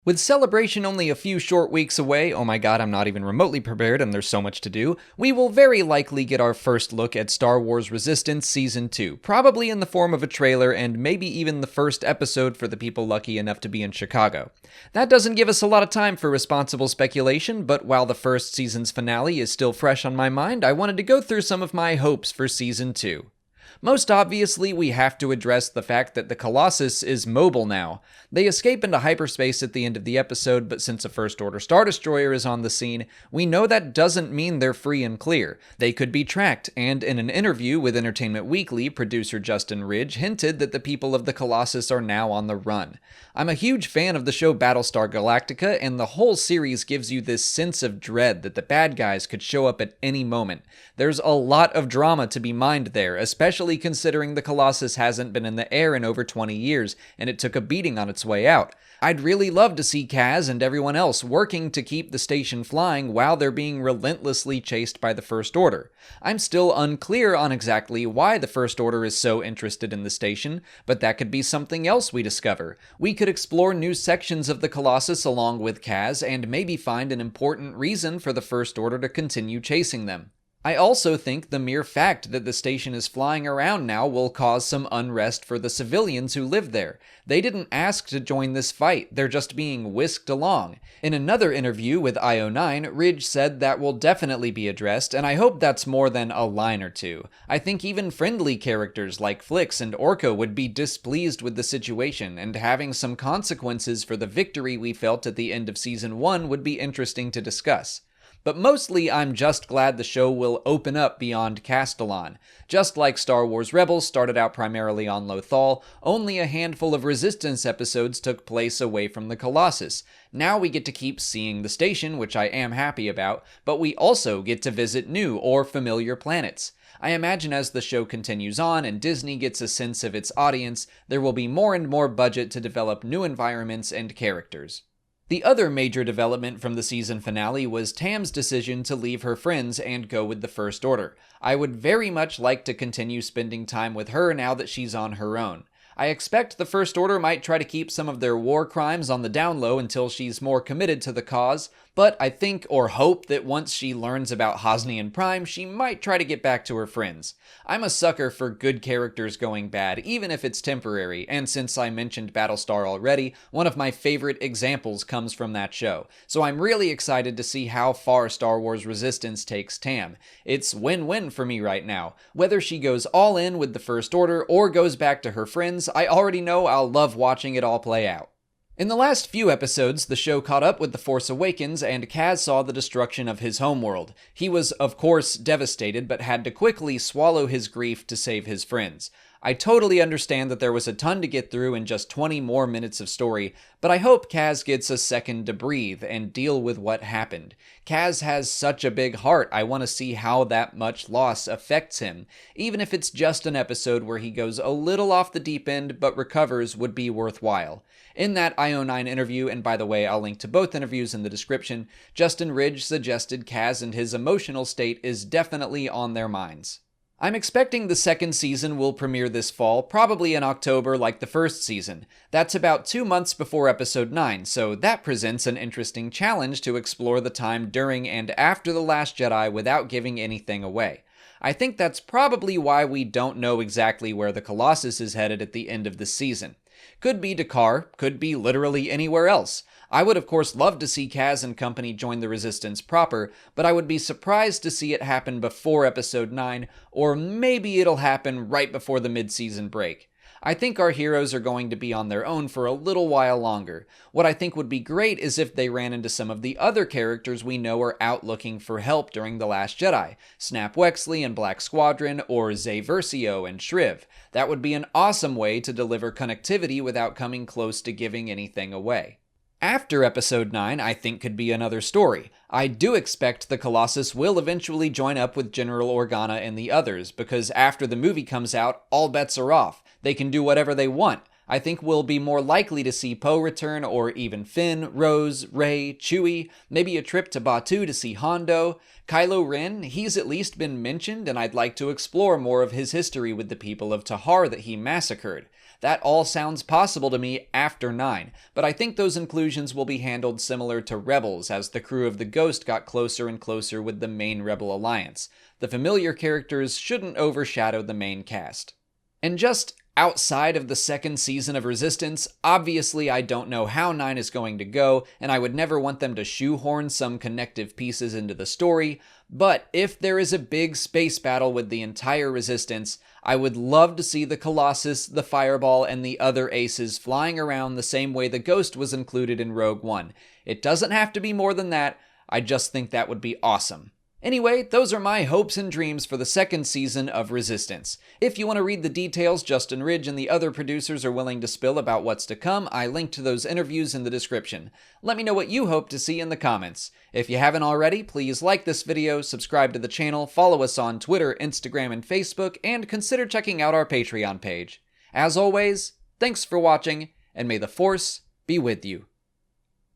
With Celebration only a few short weeks away, oh my god, I'm not even remotely prepared and there's so much to do, we will very likely get our first look at Star Wars Resistance Season 2, probably in the form of a trailer and maybe even the first episode for the people lucky enough to be in Chicago. That doesn't give us a lot of time for responsible speculation, but while the first season's finale is still fresh on my mind, I wanted to go through some of my hopes for Season 2. Most obviously, we have to address the fact that the Colossus is mobile now. They escape into hyperspace at the end of the episode, but since a First Order Star Destroyer is on the scene, we know that doesn't mean they're free and clear. They could be tracked, and in an interview with Entertainment Weekly, producer Justin Ridge hinted that the people of the Colossus are now on the run. I'm a huge fan of the show Battlestar Galactica, and the whole series gives you this sense of dread that the bad guys could show up at any moment. There's a lot of drama to be mined there, especially considering the Colossus hasn't been in the air in over 20 years, and it took a beating on its way out. I'd really love to see Kaz and everyone else working to keep the station flying while they're being relentlessly chased by the First Order. I'm still unclear on exactly why the First Order is so interested in the station, but that could be something else we discover. We could explore new sections of the Colossus along with Kaz and maybe find an important reason for the First Order to continue chasing them. I also think the mere fact that the station is flying around now will cause some unrest for the civilians who live there. They didn't ask to join this fight, they're just being whisked along. In another interview with IO9, Ridge said that will definitely be addressed, and I hope that's more than a line or two. I think even friendly characters like Flix and Orko would be displeased with the situation, and having some consequences for the victory we felt at the end of Season 1 would be interesting to discuss. But mostly, I'm just glad the show will open up beyond Castellon. Just like Star Wars Rebels started out primarily on Lothal, only a handful of Resistance episodes took place away from the Colossus. Now we get to keep seeing the station, which I am happy about, but we also get to visit new or familiar planets. I imagine as the show continues on and Disney gets a sense of its audience, there will be more and more budget to develop new environments and characters. The other major development from the season finale was Tam's decision to leave her friends and go with the First Order. I would very much like to continue spending time with her now that she's on her own. I expect the First Order might try to keep some of their war crimes on the down low until she's more committed to the cause, but I think or hope that once she learns about Hosnian Prime, she might try to get back to her friends. I'm a sucker for good characters going bad, even if it's temporary, and since I mentioned Battlestar already, one of my favorite examples comes from that show, so I'm really excited to see how far Star Wars Resistance takes Tam. It's win-win for me right now. Whether she goes all in with the First Order or goes back to her friends, I already know I'll love watching it all play out. In the last few episodes, the show caught up with The Force Awakens, and Kaz saw the destruction of his homeworld. He was, of course, devastated, but had to quickly swallow his grief to save his friends. I totally understand that there was a ton to get through in just 20 more minutes of story, but I hope Kaz gets a second to breathe and deal with what happened. Kaz has such a big heart, I want to see how that much loss affects him. Even if it's just an episode where he goes a little off the deep end but recovers would be worthwhile. In that IO9 interview, and by the way, I'll link to both interviews in the description, Justin Ridge suggested Kaz and his emotional state is definitely on their minds. I'm expecting the second season will premiere this fall, probably in October like the first season. That's about 2 months before episode 9, so that presents an interesting challenge to explore the time during and after The Last Jedi without giving anything away. I think that's probably why we don't know exactly where the Colossus is headed at the end of the season. Could be Dakar, could be literally anywhere else. I would of course love to see Kaz and company join the Resistance proper, but I would be surprised to see it happen before episode 9, or maybe it'll happen right before the mid-season break. I think our heroes are going to be on their own for a little while longer. What I think would be great is if they ran into some of the other characters we know are out looking for help during The Last Jedi, Snap Wexley and Black Squadron, or Zay Versio and Shriv. That would be an awesome way to deliver connectivity without coming close to giving anything away. After episode 9, I think could be another story. I do expect the Colossus will eventually join up with General Organa and the others, because after the movie comes out, all bets are off. They can do whatever they want. I think we'll be more likely to see Poe return, or even Finn, Rose, Rey, Chewie, maybe a trip to Batuu to see Hondo. Kylo Ren, he's at least been mentioned, and I'd like to explore more of his history with the people of Tahar that he massacred. That all sounds possible to me after 9, but I think those inclusions will be handled similar to Rebels, as the crew of the Ghost got closer and closer with the main Rebel Alliance. The familiar characters shouldn't overshadow the main cast. And just outside of the second season of Resistance, obviously I don't know how 9 is going to go, and I would never want them to shoehorn some connective pieces into the story, but if there is a big space battle with the entire Resistance, I would love to see the Colossus, the Fireball, and the other aces flying around the same way the Ghost was included in Rogue One. It doesn't have to be more than that, I just think that would be awesome. Anyway, those are my hopes and dreams for the second season of Resistance. If you want to read the details Justin Ridge and the other producers are willing to spill about what's to come, I linked to those interviews in the description. Let me know what you hope to see in the comments. If you haven't already, please like this video, subscribe to the channel, follow us on Twitter, Instagram, and Facebook, and consider checking out our Patreon page. As always, thanks for watching, and may the Force be with you.